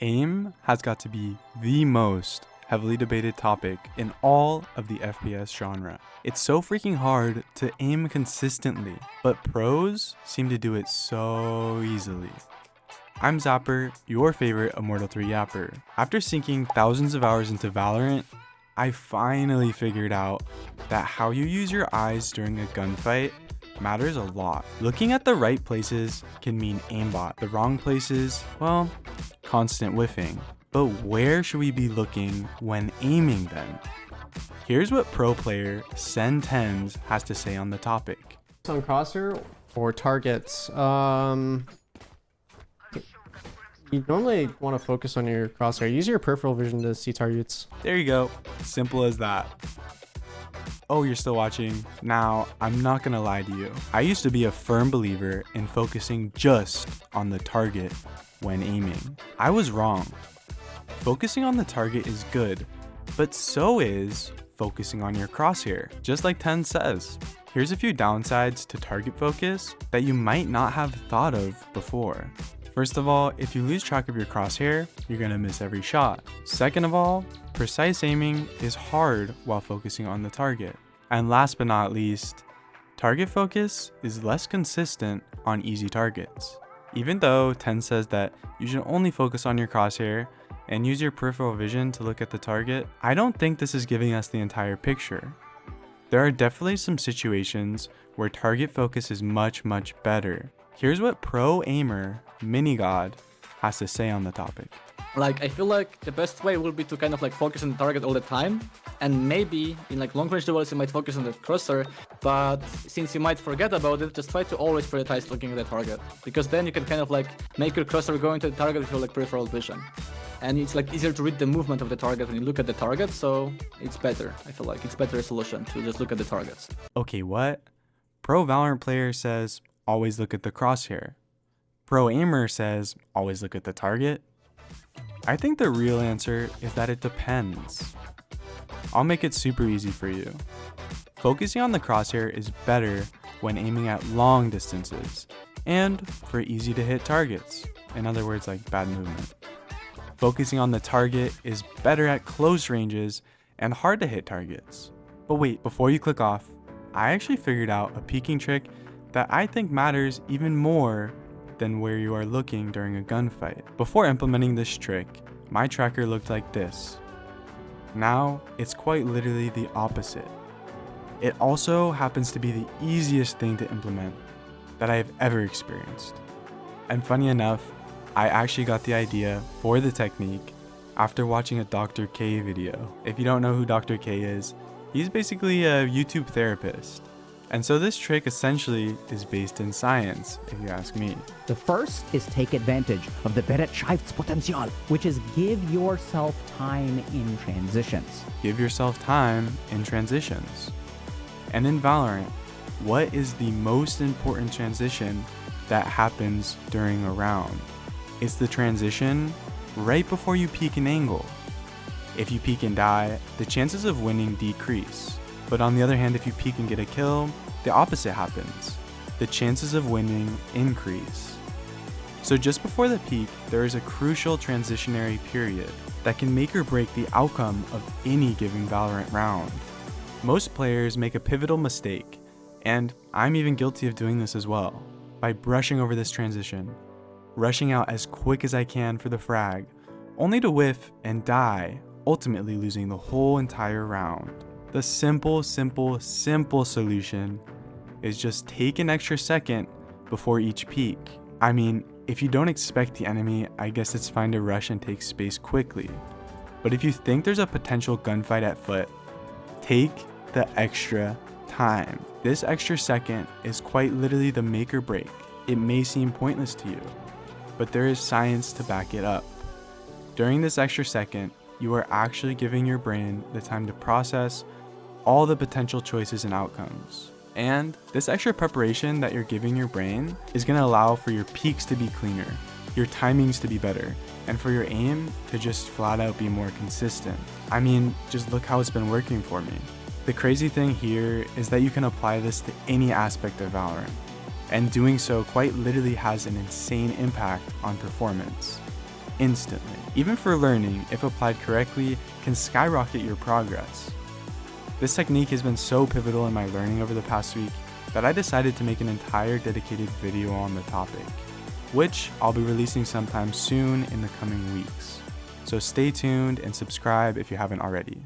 Aim has got to be the most heavily debated topic in all of the FPS genre. It's so freaking hard to aim consistently, but pros seem to do it so easily. I'm Zapper, your favorite Immortal 3 yapper. After sinking thousands of hours into Valorant, I finally figured out that how you use your eyes during a gunfight matters a lot. Looking at the right places can mean aimbot. The wrong places, well, constant whiffing. But where should we be looking when aiming then? Here's what pro player Sen Tenz has to say on the topic. On crosshair or targets, you normally want to focus on your crosshair. Use your peripheral vision to see targets. There you go. Simple as that. Oh, you're still watching? Now, I'm not gonna lie to you. I used to be a firm believer in focusing just on the target when aiming. I was wrong. Focusing on the target is good, but so is focusing on your crosshair. Just like Ten says, here's a few downsides to target focus that you might not have thought of before. First of all, if you lose track of your crosshair, you're gonna miss every shot. Second of all, precise aiming is hard while focusing on the target. And last but not least, target focus is less consistent on easy targets. Even though Ten says that you should only focus on your crosshair and use your peripheral vision to look at the target, I don't think this is giving us the entire picture. There are definitely some situations where target focus is much better. Here's what pro aimer Minigod has to say on the topic. I feel like the best way will be to kind of focus on the target all the time, and maybe in long range duels you might focus on the cursor, but since you might forget about it, just try to always prioritize looking at the target, because then you can kind of make your cursor go into the target with your peripheral vision, and it's easier to read the movement of the target when you look at the target, so it's better. I feel like it's better solution to just look at the targets. Okay, what? Pro Valorant player says always look at the crosshair. Pro aimer says always look at the target. I think the real answer is that it depends. I'll make it super easy for you. Focusing on the crosshair is better when aiming at long distances and for easy to hit targets, in other words like bad movement. Focusing on the target is better at close ranges and hard to hit targets. But wait, before you click off, I actually figured out a peeking trick that I think matters even more than where you are looking during a gunfight. Before implementing this trick, my tracker looked like this. Now, it's quite literally the opposite. It also happens to be the easiest thing to implement that I have ever experienced. And funny enough, I actually got the idea for the technique after watching a Dr. K video. If you don't know who Dr. K is, he's basically a YouTube therapist. And so this trick essentially is based in science, if you ask me. The first is take advantage of the Bereitschaftspotenzial, which is give yourself time in transitions. Give yourself time in transitions. And in Valorant, what is the most important transition that happens during a round? It's the transition right before you peek an angle. If you peek and die, the chances of winning decrease. But on the other hand, if you peek and get a kill, the opposite happens. The chances of winning increase. So just before the peak, there is a crucial transitionary period that can make or break the outcome of any given Valorant round. Most players make a pivotal mistake, and I'm even guilty of doing this as well, by brushing over this transition, rushing out as quick as I can for the frag, only to whiff and die, ultimately losing the whole entire round. The simple solution is just take an extra second before each peek. I mean, if you don't expect the enemy, I guess it's fine to rush and take space quickly. But if you think there's a potential gunfight at foot, take the extra time. This extra second is quite literally the make or break. It may seem pointless to you, but there is science to back it up. During this extra second, you are actually giving your brain the time to process all the potential choices and outcomes. And this extra preparation that you're giving your brain is going to allow for your peaks to be cleaner, your timings to be better, and for your aim to just flat out be more consistent. I mean, just look how it's been working for me. The crazy thing here is that you can apply this to any aspect of Valorant, and doing so quite literally has an insane impact on performance. instantly. Even for learning, if applied correctly, can skyrocket your progress. This technique has been so pivotal in my learning over the past week that I decided to make an entire dedicated video on the topic, which I'll be releasing sometime soon in the coming weeks. So stay tuned and subscribe if you haven't already.